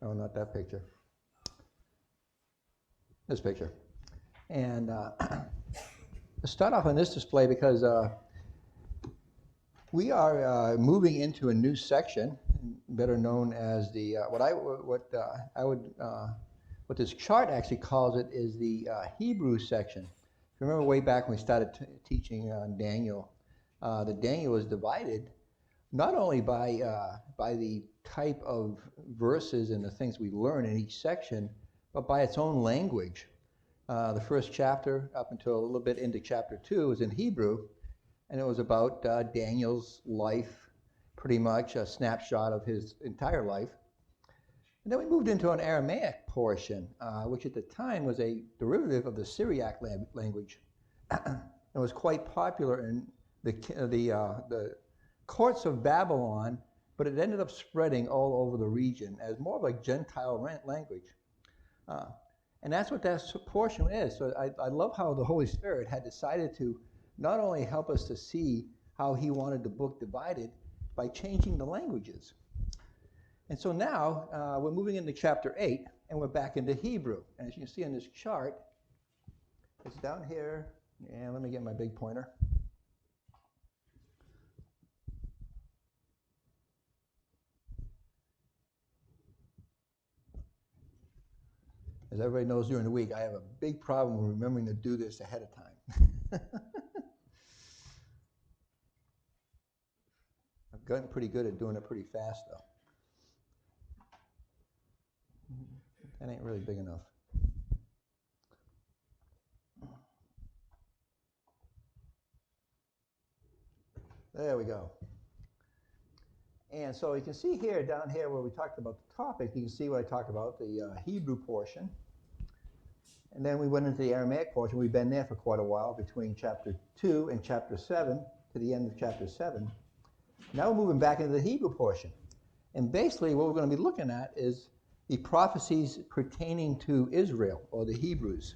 Oh, not that picture. This picture. And let's start off on this display because we are moving into a new section, better known as the what this chart actually calls it is the Hebrew section. If you remember way back when we started teaching Daniel, the Daniel was divided not only by the type of verses and the things we learn in each section, but by its own language. The first chapter, up until a little bit into chapter 2, was in Hebrew, and it was about Daniel's life, pretty much a snapshot of his entire life. And then we moved into an Aramaic portion, which at the time was a derivative of the Syriac language. It was quite popular in the courts of Babylon, but it ended up spreading all over the region as more of a Gentile language. And that's what that portion is. So I love how the Holy Spirit had decided to not only help us to see how he wanted the book divided by changing the languages. And so now we're moving into chapter 8, and we're back into Hebrew. And as you can see on this chart, it's down here. And let me get my big pointer. As everybody knows, during the week, I have a big problem with remembering to do this ahead of time. I've gotten pretty good at doing it pretty fast, though. That ain't really big enough. There we go. And so you can see here, down here where we talked about the topic, you can see what I talked about, the Hebrew portion. And then we went into the Aramaic portion. We've been there for quite a while, between chapter 2 and chapter 7, to the end of chapter 7. Now we're moving back into the Hebrew portion. And basically what we're going to be looking at is the prophecies pertaining to Israel, or the Hebrews.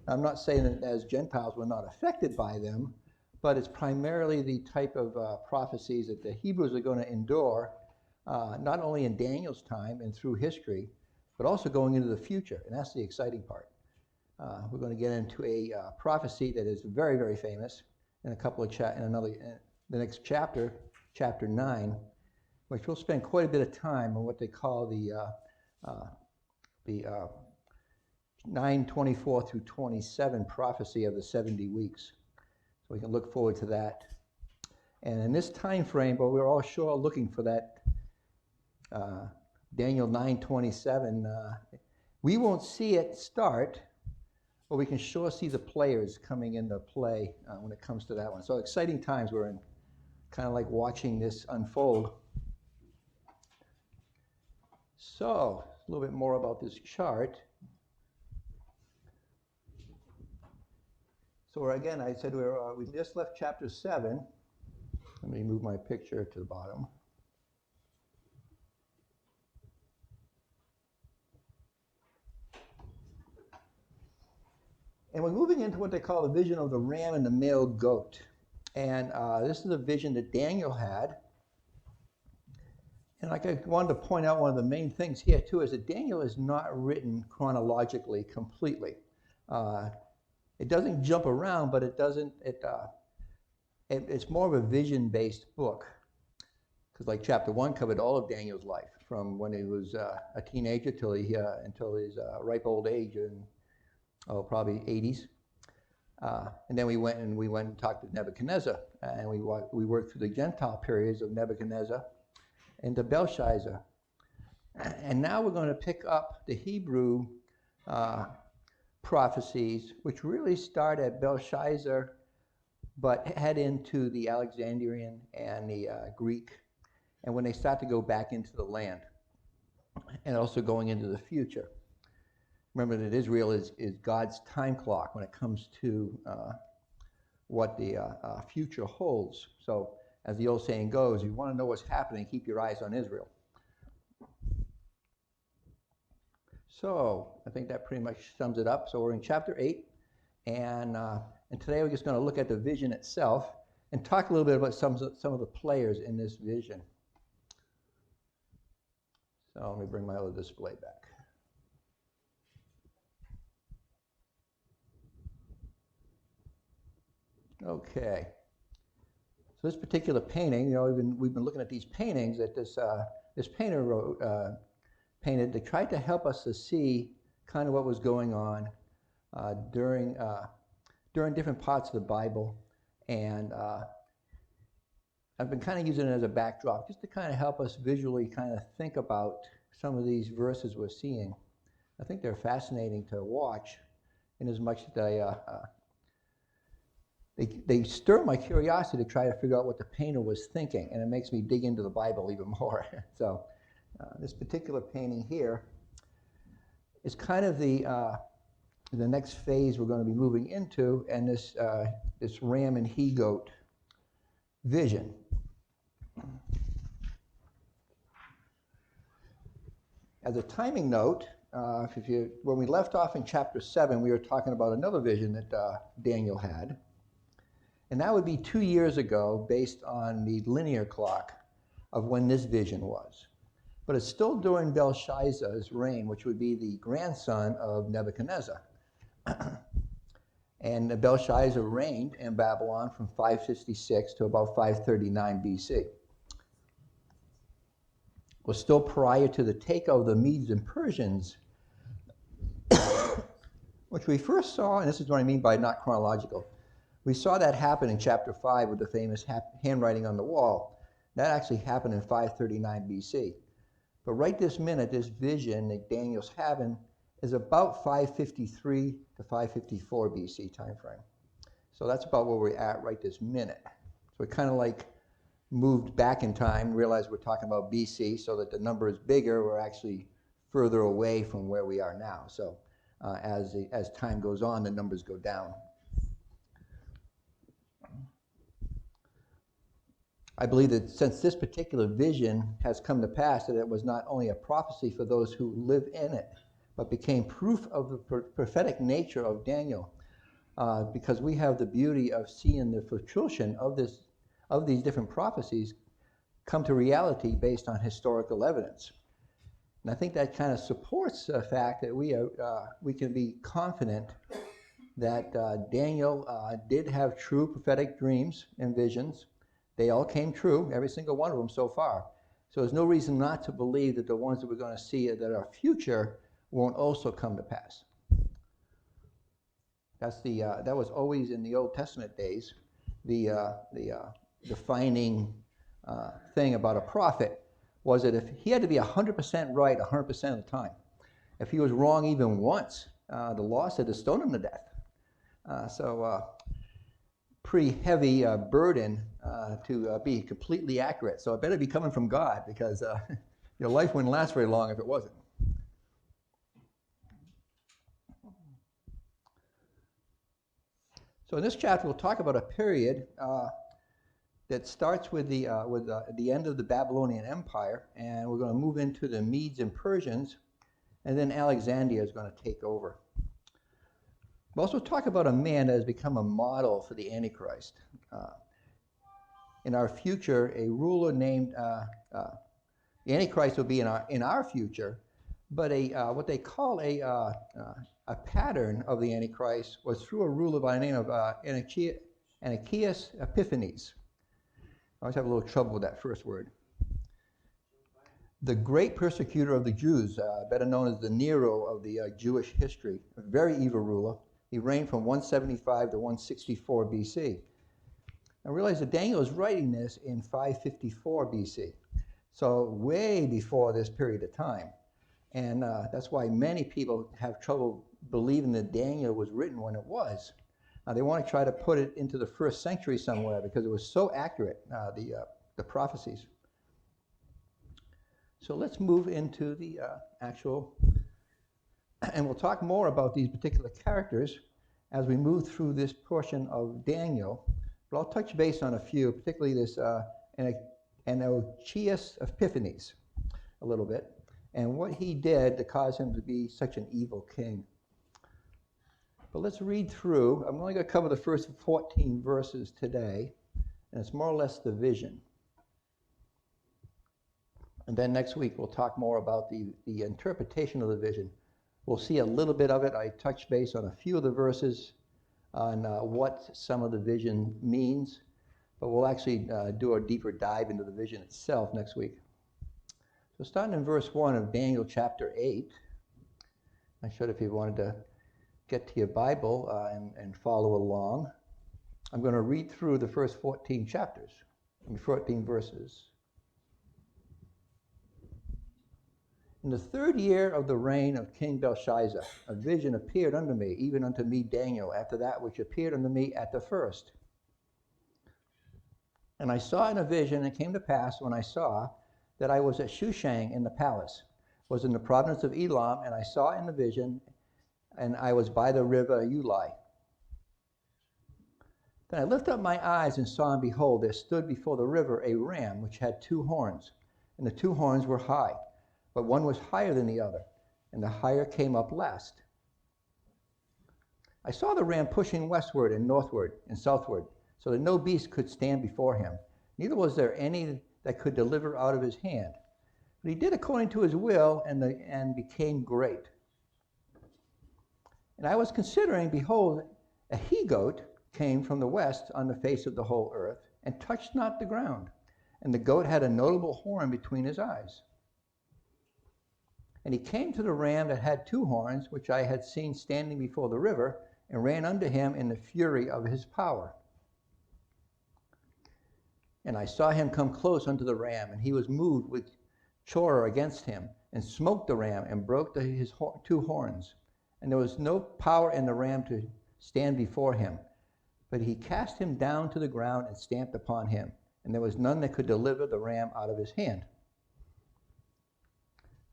I'm not saying that as Gentiles we're not affected by them, but it's primarily the type of prophecies that the Hebrews are going to endure, not only in Daniel's time and through history, but also going into the future, and that's the exciting part. We're going to get into a prophecy that is very, very famous in a couple of the next chapter, chapter 9, which we'll spend quite a bit of time on what they call the 9:24 through 27 prophecy of the 70 weeks. So we can look forward to that. And in this time frame, but we're all sure looking for that Daniel 9:27. We won't see it start, but we can sure see the players coming into play when it comes to that one. So exciting times we're in, kind of like watching this unfold. So a little bit more about this chart. So again, I said we just left chapter 7. Let me move my picture to the bottom. And we're moving into what they call the vision of the ram and the male goat. And this is a vision that Daniel had. And like I wanted to point out, one of the main things here too is that Daniel is not written chronologically completely. It doesn't jump around, but it's more of a vision-based book. Because like chapter 1 covered all of Daniel's life, from when he was a teenager until his ripe old age in probably 80s. And then we went and talked to Nebuchadnezzar, and we worked through the Gentile periods of Nebuchadnezzar into Belshazzar. And now we're going to pick up the Hebrew prophecies, which really start at Belshazzar, but head into the Alexandrian and the Greek, and when they start to go back into the land, and also going into the future. Remember that Israel is God's time clock when it comes to what the future holds. So, as the old saying goes, if you want to know what's happening, keep your eyes on Israel. So, I think that pretty much sums it up. So, we're in chapter 8, and today we're just going to look at the vision itself and talk a little bit about some of the players in this vision. So let me bring my other display back. Okay. So this particular painting, we've been looking at these paintings that this painter painted to try to help us to see kind of what was going on during different parts of the Bible, and I've been kind of using it as a backdrop just to kind of help us visually kind of think about some of these verses we're seeing. I think they're fascinating to watch, in as much that they stir my curiosity to try to figure out what the painter was thinking, and it makes me dig into the Bible even more. So this particular painting here is kind of the next phase we're going to be moving into, and this ram and he-goat vision. As a timing note, when we left off in chapter 7, we were talking about another vision that Daniel had. And that would be 2 years ago, based on the linear clock of when this vision was. But it's still during Belshazzar's reign, which would be the grandson of Nebuchadnezzar. And Belshazzar reigned in Babylon from 566 to about 539 BC. It was still prior to the takeover of the Medes and Persians, which we first saw, and this is what I mean by not chronological. We saw that happen in chapter 5 with the famous handwriting on the wall. That actually happened in 539 BC. But right this minute, this vision that Daniel's having is about 553 to 554 BC time frame. So that's about where we're at right this minute. So we kind of like moved back in time, realized we're talking about BC, so that the number is bigger, we're actually further away from where we are now. So as time goes on, the numbers go down. I believe that since this particular vision has come to pass, that it was not only a prophecy for those who live in it, but became proof of the prophetic nature of Daniel, because we have the beauty of seeing the fruition of these different prophecies come to reality based on historical evidence. And I think that kind of supports the fact that we can be confident that Daniel did have true prophetic dreams and visions. They all came true, every single one of them so far. So there's no reason not to believe that the ones that we're going to see that are future won't also come to pass. That was always in the Old Testament days, the defining thing about a prophet was that if he had to be 100% right 100% of the time. If he was wrong even once, the law said to stone him to death. So pretty heavy burden to be completely accurate. So it better be coming from God, because your life wouldn't last very long if it wasn't. So in this chapter, we'll talk about a period that starts with the end of the Babylonian Empire, and we're going to move into the Medes and Persians, and then Alexandria is going to take over. We'll also talk about a man that has become a model for the Antichrist. In our future, a ruler named the Antichrist will be in our future, but what they call a pattern of the Antichrist was through a ruler by the name of Antiochus Epiphanes. I always have a little trouble with that first word. The great persecutor of the Jews, better known as the Nero of the Jewish history, a very evil ruler. He reigned from 175 to 164 BC. I realize that Daniel is writing this in 554 BC, so way before this period of time. And that's why many people have trouble believing that Daniel was written when it was. They want to try to put it into the first century somewhere because it was so accurate, the prophecies. So let's move into the actual, and we'll talk more about these particular characters as we move through this portion of Daniel. But I'll touch base on a few, particularly this Antiochus Epiphanes a little bit, and what he did to cause him to be such an evil king. But let's read through. I'm only going to cover the first 14 verses today, and it's more or less the vision. And then next week we'll talk more about the interpretation of the vision. We'll see a little bit of it. I touched base on a few of the verses on what some of the vision means, but we'll actually do a deeper dive into the vision itself next week. So starting in verse 1 of Daniel chapter 8, I showed if you wanted to get to your Bible and follow along. I'm going to read through the first 14 chapters, 14 verses. In the third year of the reign of King Belshazzar, a vision appeared unto me, even unto me Daniel, after that which appeared unto me at the first. And I saw in a vision, and it came to pass when I saw that I was at Shushan in the palace, was in the province of Elam, and I saw in the vision, and I was by the river Ulai. Then I lifted up my eyes and saw, and behold, there stood before the river a ram which had 2 horns, and the 2 horns were high, but one was higher than the other, and the higher came up last. I saw the ram pushing westward and northward and southward, so that no beast could stand before him, neither was there any that could deliver out of his hand. But he did according to his will, and became great. And I was considering, behold, a he-goat came from the west on the face of the whole earth, and touched not the ground. And the goat had a notable horn between his eyes. And he came to the ram that had 2 horns, which I had seen standing before the river, and ran unto him in the fury of his power. And I saw him come close unto the ram, and he was moved with choler against him, and smote the ram, and broke his 2 horns. And there was no power in the ram to stand before him. But he cast him down to the ground, and stamped upon him. And there was none that could deliver the ram out of his hand.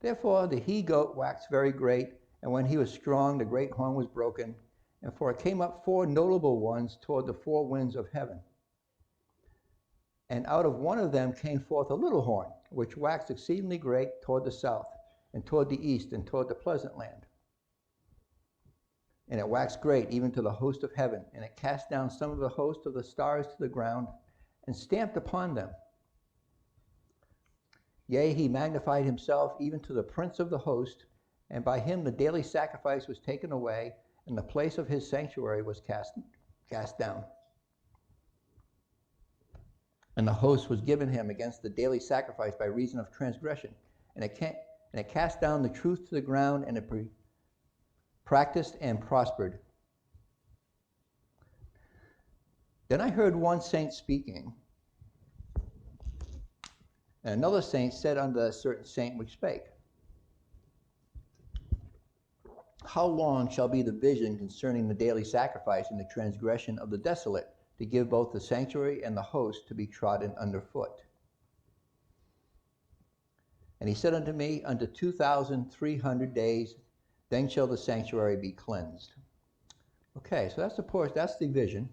Therefore the he-goat waxed very great, and when he was strong, the great horn was broken. And for it came up 4 notable ones toward the 4 winds of heaven. And out of one of them came forth a little horn, which waxed exceedingly great toward the south, and toward the east, and toward the pleasant land. And it waxed great even to the host of heaven, and it cast down some of the host of the stars to the ground, and stamped upon them. Yea, he magnified himself even to the prince of the host, and by him the daily sacrifice was taken away, and the place of his sanctuary was cast down. And the host was given him against the daily sacrifice by reason of transgression. And it cast down the truth to the ground, and it practiced and prospered. Then I heard one saint speaking, and another saint said unto a certain saint which spake, How long shall be the vision concerning the daily sacrifice and the transgression of the desolate, to give both the sanctuary and the host to be trodden underfoot? And he said unto me, Unto 2,300 days, then shall the sanctuary be cleansed. Okay, so that's the vision.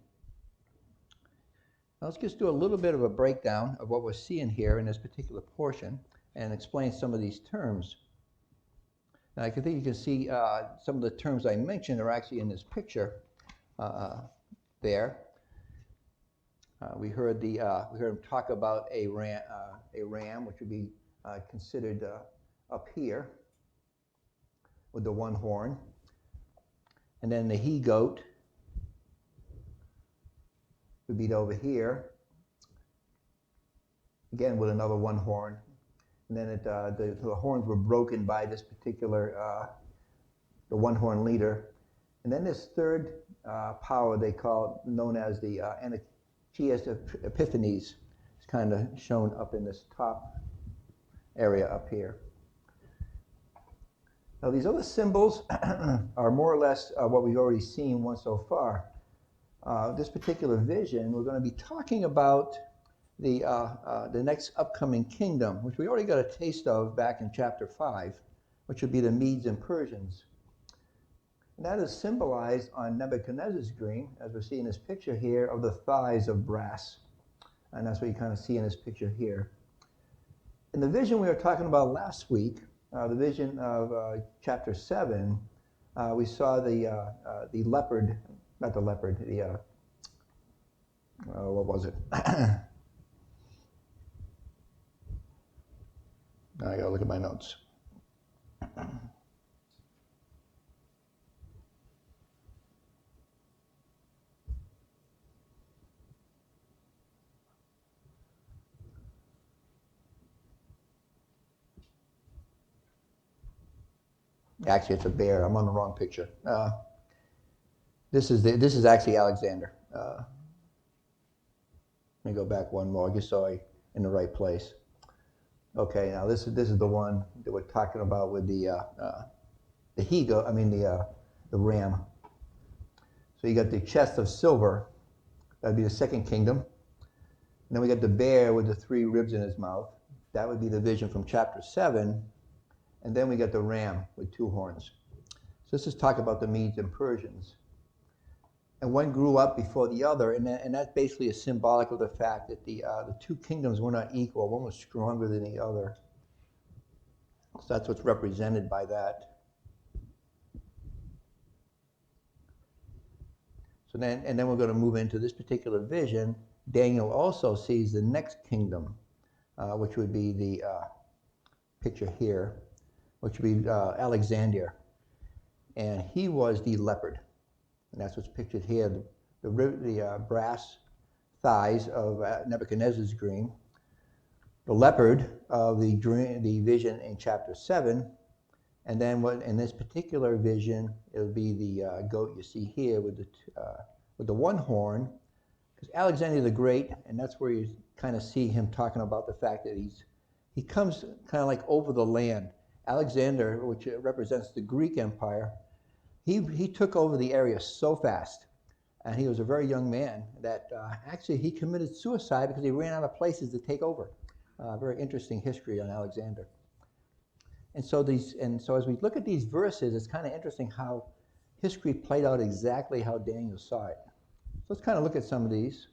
Now let's just do a little bit of a breakdown of what we're seeing here in this particular portion and explain some of these terms. Now I think you can see some of the terms I mentioned are actually in this picture there. We heard him talk about a ram, which would be considered up here with the 1 horn, and then the he-goat would be over here, again with another 1 horn, and then the horns were broken by this particular the 1 horn leader, and then this third power known as the Antiochus Epiphanes is kind of shown up in this top area up here. Now these other symbols are more or less what we've already seen once so far. This particular vision, we're going to be talking about the next upcoming kingdom, which we already got a taste of back in chapter 5, which would be the Medes and Persians. And that is symbolized on Nebuchadnezzar's dream, as we see in this picture here, of the thighs of brass. And that's what you kind of see in this picture here. In the vision we were talking about last week, the vision of chapter 7, we saw the leopard, not the leopard, what was it? Now I gotta look at my notes. Actually, it's a bear. I'm on the wrong picture. This is actually Alexander. Let me go back one more, just so I'm in the right place. Okay, now this is the one that we're talking about with the he-goat. I mean the ram. So you got the chest of silver. That'd be the second kingdom. And then we got the bear with the 3 ribs in his mouth. That would be the vision from chapter 7. And then we got the ram with 2 horns. So this is talk about the Medes and Persians. And one grew up before the other, and that basically is symbolic of the fact that the 2 kingdoms were not equal. One was stronger than the other. So that's what's represented by that. So then we're going to move into this particular vision. Daniel also sees the next kingdom, which would be the picture here, which would be Alexander. And he was the leopard. And that's what's pictured here, the brass thighs of Nebuchadnezzar's dream, the leopard of the vision in chapter 7, and then what in this particular vision, it'll be the goat you see here with the 1 horn, because Alexander the Great, and that's where you kind of see him talking about the fact that he comes kind of like over the land. Alexander, which represents the Greek Empire, he took over the area so fast, and he was a very young man that actually he committed suicide because he ran out of places to take over. Very interesting history on Alexander. And so as we look at these verses, it's kind of interesting how history played out exactly how Daniel saw it. So let's kind of look at some of these.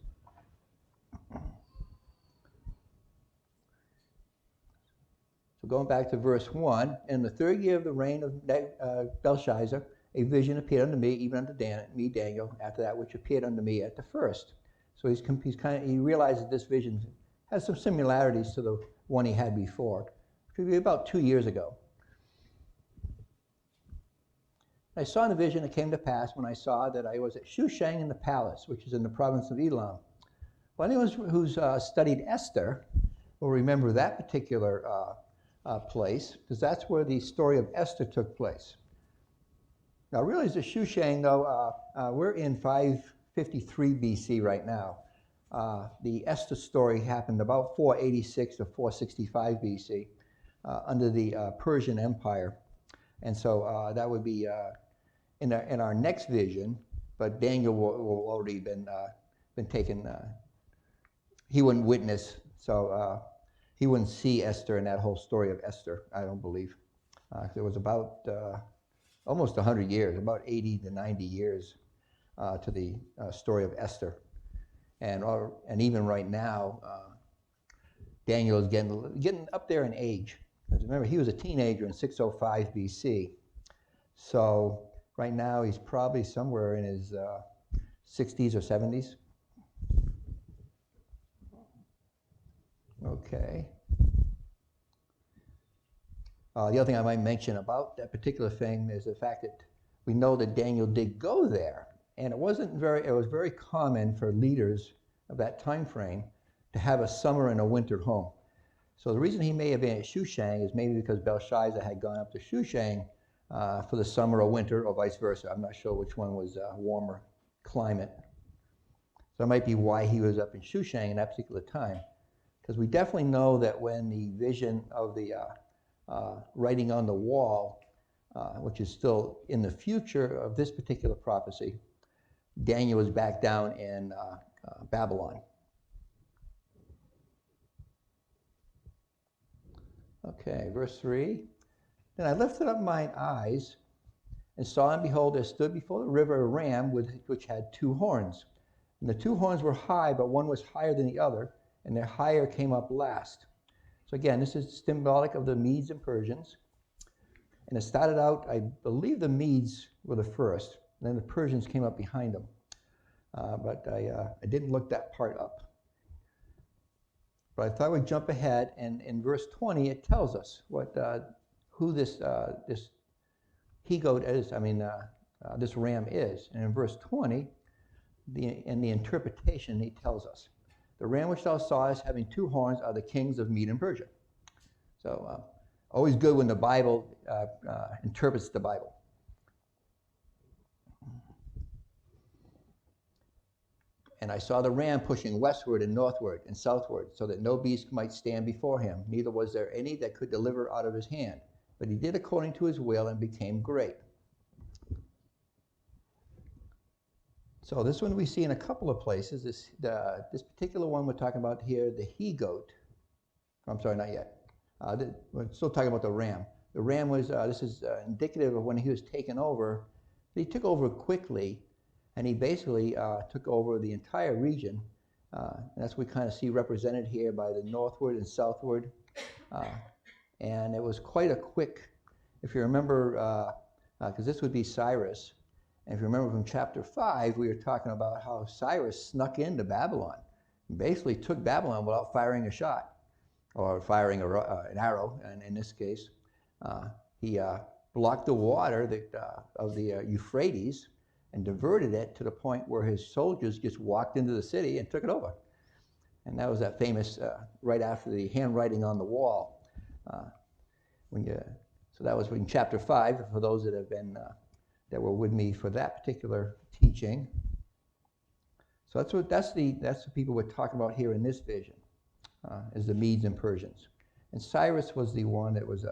So going back to verse 1, in the 3rd year of the reign of Belshazzar, a vision appeared unto me, even unto me, Daniel, after that which appeared unto me at the first. So he realizes this vision has some similarities to the one he had before. It could be about 2 years ago. I saw in the vision, it came to pass when I saw that I was at Shushang in the palace, which is in the province of Elam. Well, anyone who's studied Esther will remember that particular place, because that's where the story of Esther took place. Now, really, the Shushang, though, we're in 553 BC right now. The Esther story happened about 486 to 465 BC under the Persian Empire. And so that would be in our next vision, but Daniel will already been taken. He wouldn't witness, so he wouldn't see Esther in that whole story of Esther, I don't believe. It was about almost 100 years, about 80 to 90 years to the story of Esther. And even right now, Daniel is getting up there in age. Because remember, he was a teenager in 605 BC. So right now, he's probably somewhere in his 60s or 70s. Okay. The other thing I might mention about that particular thing is the fact that we know that Daniel did go there, and it was very common for leaders of that time frame to have a summer and a winter home. So the reason he may have been at Shushang is maybe because Belshazzar had gone up to Shushang for the summer or winter, or vice versa. I'm not sure which one was warmer climate. So that might be why he was up in Shushang in that particular time. Because we definitely know that when the vision of the writing on the wall, which is still in the future of this particular prophecy, Daniel was back down in Babylon. Okay, verse 3. Then I lifted up mine eyes and saw, and behold, there stood before the river a ram which had 2 horns. And the 2 horns were high, but one was higher than the other, and the higher came up last. So again, this is symbolic of the Medes and Persians. And it started out, I believe the Medes were the first, and then the Persians came up behind them. But I didn't look that part up. But I thought we'd jump ahead, and in verse 20 it tells us who this he-goat is. This ram is. And in verse 20, in the interpretation, he tells us, the ram which thou sawest having two horns are the kings of Mede and Persia. So always good when the Bible interprets the Bible. And I saw the ram pushing westward and northward and southward, so that no beast might stand before him, neither was there any that could deliver out of his hand. But he did according to his will and became great. So this one we see in a couple of places. This particular one we're talking about here, the he-goat. I'm sorry, not yet. We're still talking about the ram. The ram was, this is indicative of when he was taken over. He took over quickly, and he basically took over the entire region. That's what we kind of see represented here by the northward and southward. And it was quite a quick, if you remember, because this would be Cyrus. And if you remember from chapter 5, we were talking about how Cyrus snuck into Babylon. He basically took Babylon without firing a shot, or firing an arrow, and in this case. He blocked the water of the Euphrates and diverted it to the point where his soldiers just walked into the city and took it over. And that was that famous, right after the handwriting on the wall. So that was in chapter 5, for those that have been, that were with me for that particular teaching. So that's the people we're talking about here in this vision, is the Medes and Persians. And Cyrus was the one that was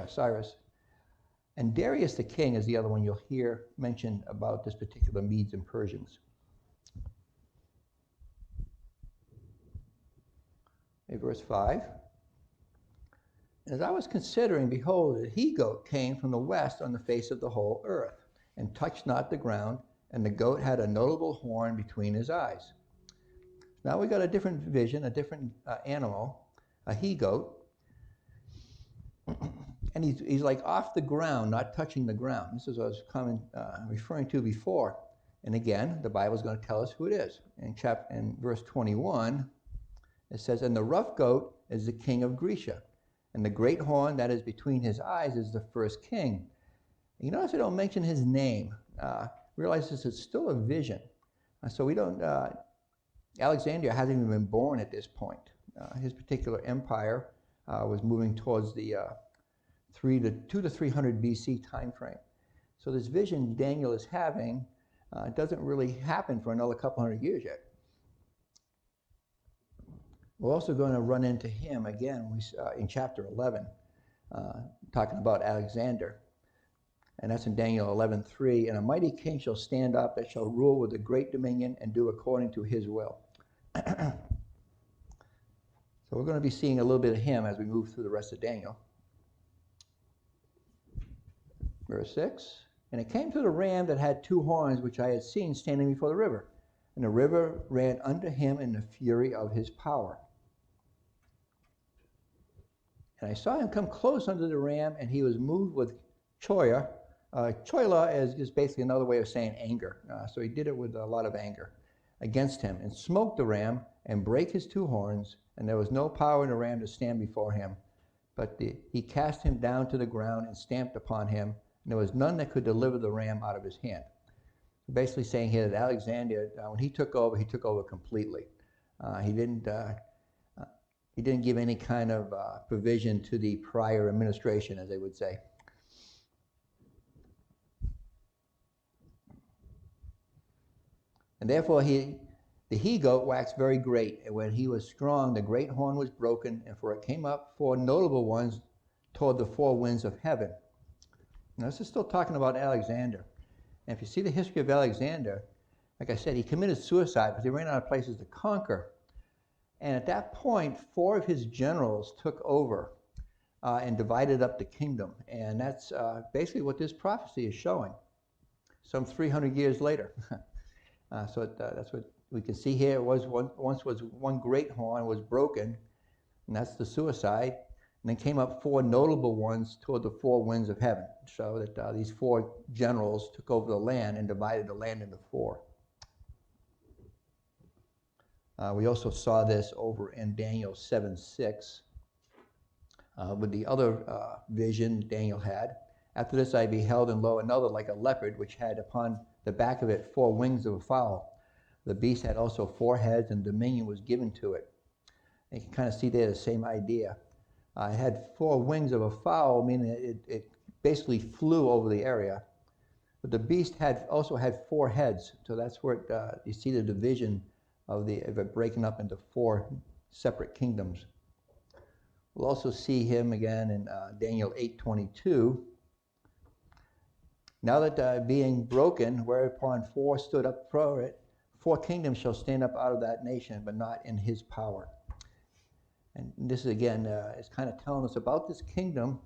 Cyrus. And Darius the king is the other one you'll hear mentioned about this particular Medes and Persians. Okay, verse 5. As I was considering, behold, a he-goat came from the west on the face of the whole earth, and touched not the ground, and the goat had a notable horn between his eyes. Now we got a different vision, a different animal, a he-goat. And he's like off the ground, not touching the ground. This is what I was referring to before. And again, the Bible is going to tell us who it is. In verse 21, it says, and the rough goat is the king of Grecia, and the great horn that is between his eyes is the first king. You notice I don't mention his name. Realize this is still a vision. So we don't, Alexander hasn't even been born at this point. His particular empire was moving towards the 200 to 300 BC time frame. So this vision Daniel is having doesn't really happen for another couple hundred years yet. We're also going to run into him again in chapter 11, talking about Alexander. And that's in Daniel 11:3. And a mighty king shall stand up that shall rule with a great dominion and do according to his will. So we're going to be seeing a little bit of him as we move through the rest of Daniel. Verse 6. And it came to the ram that had two horns, which I had seen standing before the river. And the river ran unto him in the fury of his power. And I saw him come close unto the ram, and he was moved with choya. Choila is basically another way of saying anger. So he did it with a lot of anger against him, and smote the ram, and brake his two horns, and there was no power in the ram to stand before him. But he cast him down to the ground and stamped upon him, and there was none that could deliver the ram out of his hand. Basically saying here that Alexander, when he took over completely. He didn't give any kind of provision to the prior administration, as they would say. And therefore the he-goat waxed very great, and when he was strong, the great horn was broken, and for it came up four notable ones toward the four winds of heaven. Now this is still talking about Alexander. And if you see the history of Alexander, like I said, he committed suicide because he ran out of places to conquer. And at that point, four of his generals took over and divided up the kingdom. And that's basically what this prophecy is showing, some 300 years later. That's what we can see here. It was once was one great horn was broken, and that's the suicide. And then came up four notable ones toward the four winds of heaven, so that these four generals took over the land and divided the land into four. We also saw this over in Daniel 7:6 with the other vision Daniel had. After this I beheld, and lo, another like a leopard, which had upon the back of it 4 wings of a fowl. The beast had also 4 heads, and dominion was given to it. And you can kind of see there the same idea. It had 4 wings of a fowl, meaning it basically flew over the area. But the beast also had 4 heads, so that's where you see the division of it breaking up into 4 separate kingdoms. We'll also see him again in Daniel 8:22. Now that being broken, whereupon 4 stood up for it, 4 kingdoms shall stand up out of that nation, but not in his power. And this is again, is kind of telling us about this kingdom,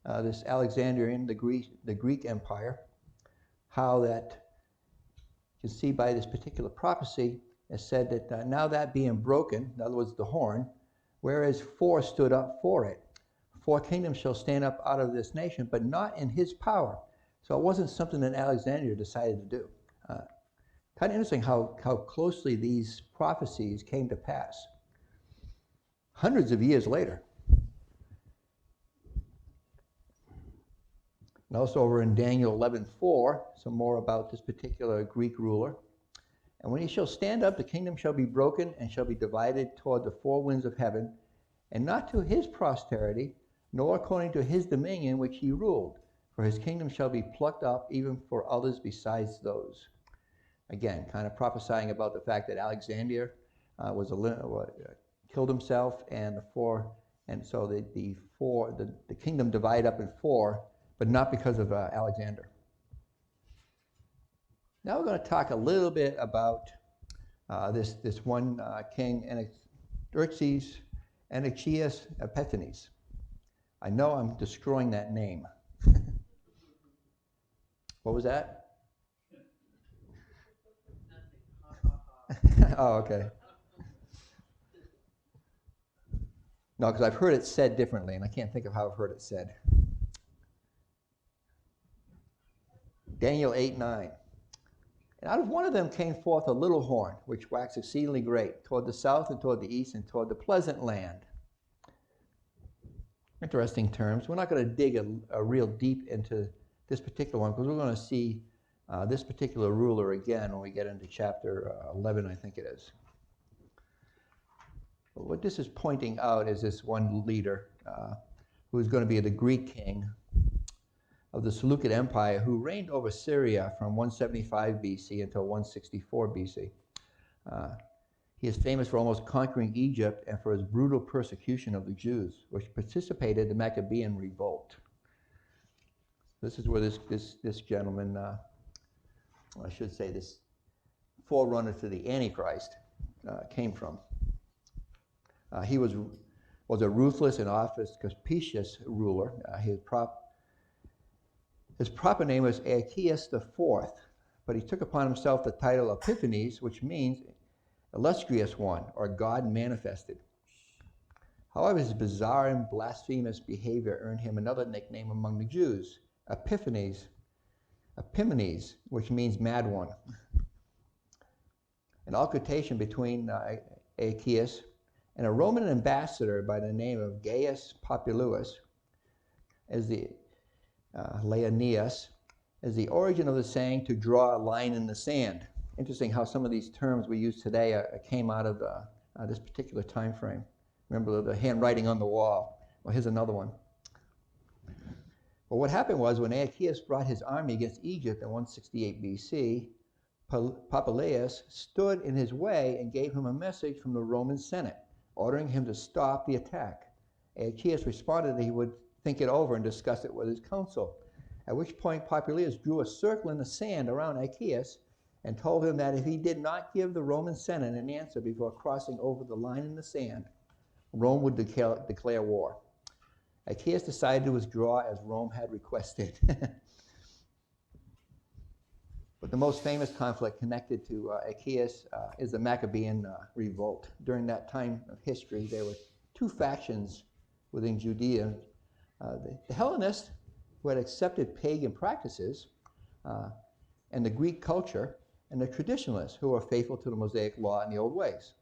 this Alexandrian, the Greek Empire, how that you can see by this particular prophecy, it said that now that being broken, in other words, the horn, whereas 4 stood up for it, 4 kingdoms shall stand up out of this nation, but not in his power. So it wasn't something that Alexander decided to do. Kind of interesting how closely these prophecies came to pass. Hundreds of years later. And also over in Daniel 11:4, some more about this particular Greek ruler. And when he shall stand up, the kingdom shall be broken and shall be divided toward the 4 winds of heaven, and not to his posterity, nor according to his dominion which he ruled. For his kingdom shall be plucked up even for others besides those. Again, kind of prophesying about the fact that Alexander killed himself, and so the kingdom divided up in 4, but not because of Alexander. Now we're going to talk a little bit about this one king, Antiochus Epiphanes. I know I'm destroying that name. What was that? Oh, okay. No, because I've heard it said differently, and I can't think of how I've heard it said. Daniel 8:9. And out of one of them came forth a little horn, which waxed exceedingly great, toward the south and toward the east and toward the pleasant land. Interesting terms. We're not going to dig a real deep into this particular one, because we're going to see this particular ruler again when we get into chapter 11, I think it is. But what this is pointing out is this one leader who is going to be the Greek king of the Seleucid Empire, who reigned over Syria from 175 BC until 164 BC. He is famous for almost conquering Egypt and for his brutal persecution of the Jews, which participated in the Maccabean revolt. This is where this gentleman, I should say this forerunner to the Antichrist, came from. He was a ruthless and often capricious ruler. His proper name was Antiochus IV, but he took upon himself the title Epiphanes, which means illustrious one, or God manifested. However, his bizarre and blasphemous behavior earned him another nickname among the Jews, Epimanes, which means mad one. An altercation between Antiochus and a Roman ambassador by the name of Gaius Populus, as the Leonidas, is the origin of the saying to draw a line in the sand. Interesting how some of these terms we use today came out of this particular time frame. Remember the handwriting on the wall? Well, here's another one. Well, what happened was when Antiochus brought his army against Egypt in 168 BC, Populus stood in his way and gave him a message from the Roman Senate, ordering him to stop the attack. Antiochus responded that he would think it over and discuss it with his council, at which point Populus drew a circle in the sand around Antiochus and told him that if he did not give the Roman Senate an answer before crossing over the line in the sand, Rome would declare war. Antiochus decided to withdraw as Rome had requested. But the most famous conflict connected to Antiochus is the Maccabean revolt. During that time of history, there were 2 factions within Judea. The Hellenists, who had accepted pagan practices and the Greek culture, and the traditionalists, who were faithful to the Mosaic law and the old ways.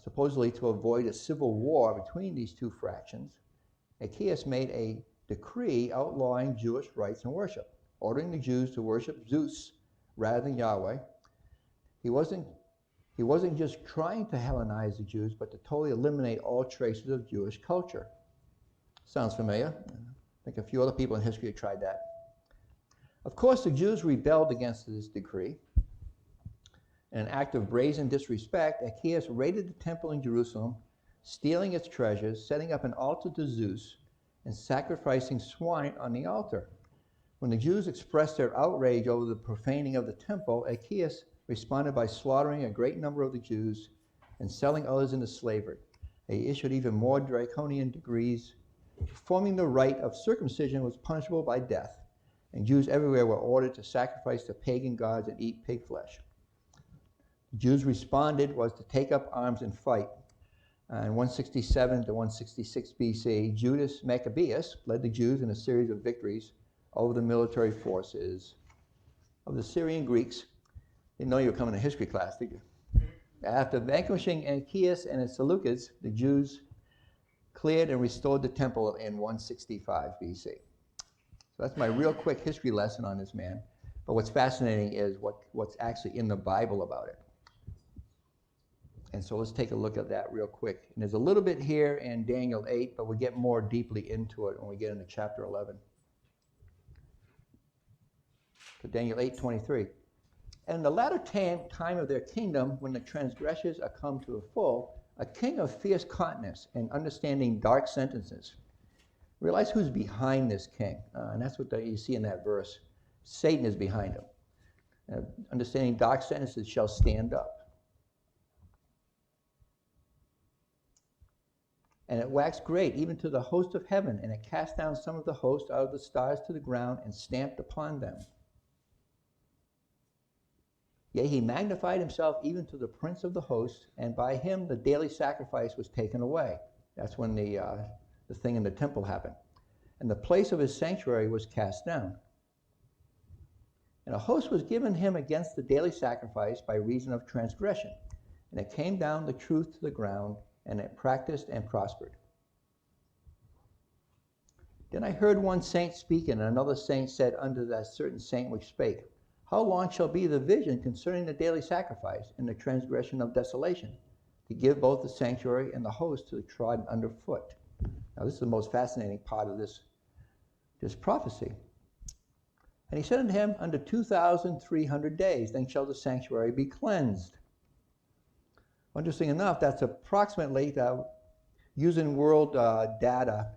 Supposedly to avoid a civil war between these two fractions, Achaeus made a decree outlawing Jewish rites and worship, ordering the Jews to worship Zeus rather than Yahweh. He wasn't just trying to Hellenize the Jews, but to totally eliminate all traces of Jewish culture. Sounds familiar? I think a few other people in history have tried that. Of course, the Jews rebelled against this decree. In an act of brazen disrespect, Achaeus raided the temple in Jerusalem, stealing its treasures, setting up an altar to Zeus, and sacrificing swine on the altar. When the Jews expressed their outrage over the profaning of the temple, Achaeus responded by slaughtering a great number of the Jews and selling others into slavery. He issued even more draconian decrees. Performing the rite of circumcision was punishable by death, and Jews everywhere were ordered to sacrifice to pagan gods and eat pig flesh. The Jews responded was to take up arms and fight. In 167 to 166 BC, Judas Maccabeus led the Jews in a series of victories over the military forces of the Syrian Greeks. Didn't know you were coming to history class, did you? After vanquishing Achaeus and his Seleucids, the Jews cleared and restored the temple in 165 BC. So that's my real quick history lesson on this man. But what's fascinating is what's actually in the Bible about it. And so let's take a look at that real quick. And there's a little bit here in Daniel 8, but we'll get more deeply into it when we get into chapter 11. So Daniel 8:23. And in the latter time of their kingdom, when the transgressors are come to the full, a king of fierce continence and understanding dark sentences. Realize who's behind this king. And that's what you see in that verse. Satan is behind him. Understanding dark sentences shall stand up. And it waxed great, even to the host of heaven, and it cast down some of the host out of the stars to the ground and stamped upon them. Yea, he magnified himself even to the prince of the host, and by him the daily sacrifice was taken away. That's when the thing in the temple happened. And the place of his sanctuary was cast down. And a host was given him against the daily sacrifice by reason of transgression. And it came down the truth to the ground, and it practiced and prospered. Then I heard one saint speaking, and another saint said unto that certain saint which spake, How long shall be the vision concerning the daily sacrifice and the transgression of desolation, to give both the sanctuary and the host to the trodden underfoot? Now this is the most fascinating part of this prophecy. And he said unto him, Unto 2,300 days, then shall the sanctuary be cleansed. Interesting enough, that's approximately, using world data,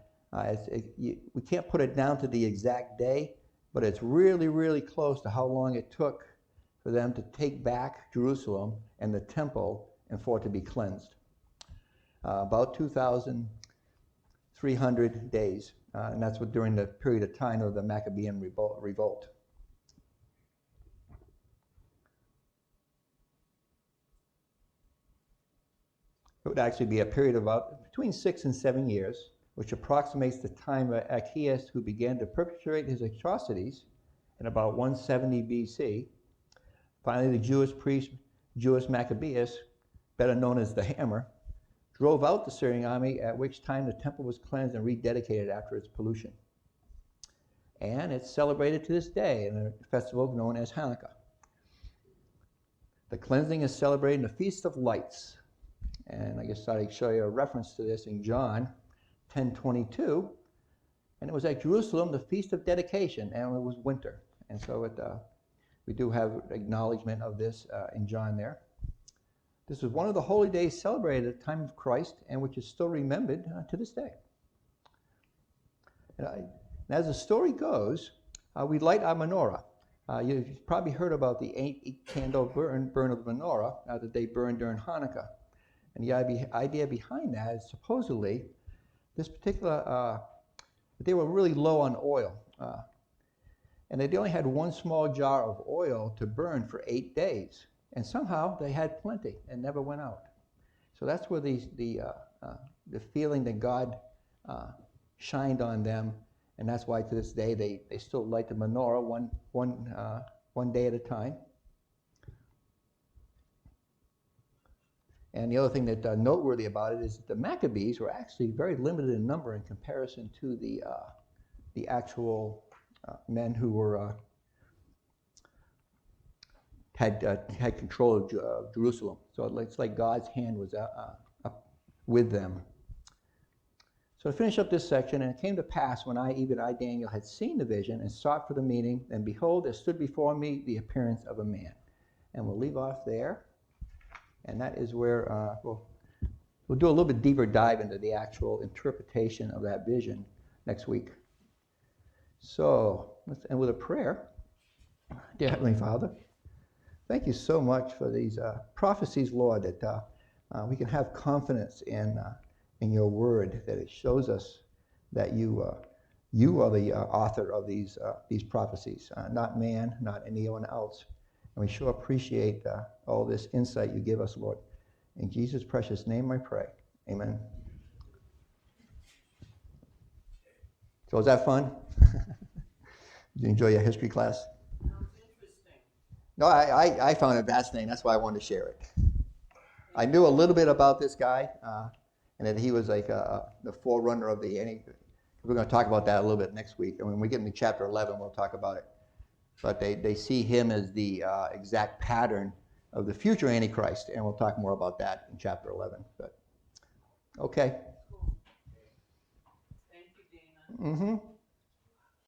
we can't put it down to the exact day, but it's really, really close to how long it took for them to take back Jerusalem and the temple and for it to be cleansed. About 2,300 days, and that's what during the period of time of the Maccabean revolt. It would actually be a period of about between 6 and 7 years, which approximates the time of Achaeus, who began to perpetrate his atrocities in about 170 BC. Finally, the Jewish priest, Judas Maccabeus, better known as the Hammer, drove out the Syrian army, at which time the temple was cleansed and rededicated after its pollution. And it's celebrated to this day in a festival known as Hanukkah. The cleansing is celebrated in the Feast of Lights. And I guess I'll show you a reference to this in John 10:22. And it was at Jerusalem, the Feast of Dedication, and it was winter. And so we do have acknowledgement of this in John there. This is one of the holy days celebrated at the time of Christ and which is still remembered to this day. And as the story goes, we light our menorah. You've probably heard about the 8-candle burn of the menorah that they burn during Hanukkah. And the idea behind that is supposedly this particular, they were really low on oil. And they only had one small jar of oil to burn for 8 days. And somehow they had plenty and never went out. So that's where the feeling that God shined on them. And that's why to this day they still light the menorah one day at a time. And the other thing that noteworthy about it is that the Maccabees were actually very limited in number in comparison to the actual men who were had control of Jerusalem. So it's like God's hand was up with them. So to finish up this section, and it came to pass when I, Daniel, had seen the vision and sought for the meaning, and behold, there stood before me the appearance of a man. And we'll leave off there. And that is where we'll do a little bit deeper dive into the actual interpretation of that vision next week. So let's end with a prayer. Dear Heavenly Father, thank you so much for these prophecies, Lord, that we can have confidence in your word, that it shows us that you are the author of these prophecies, not man, not anyone else. And we sure appreciate all this insight you give us, Lord. In Jesus' precious name I pray. Amen. So was that fun? Did you enjoy your history class? Sounds interesting. No, I found it fascinating. That's why I wanted to share it. I knew a little bit about this guy, and that he was like the forerunner of the. We're going to talk about that a little bit next week. And when we get into chapter 11, we'll talk about it. But they see him as the exact pattern of the future Antichrist, and we'll talk more about that in chapter 11. But okay. Cool. Thank you, Dana. Mm-hmm.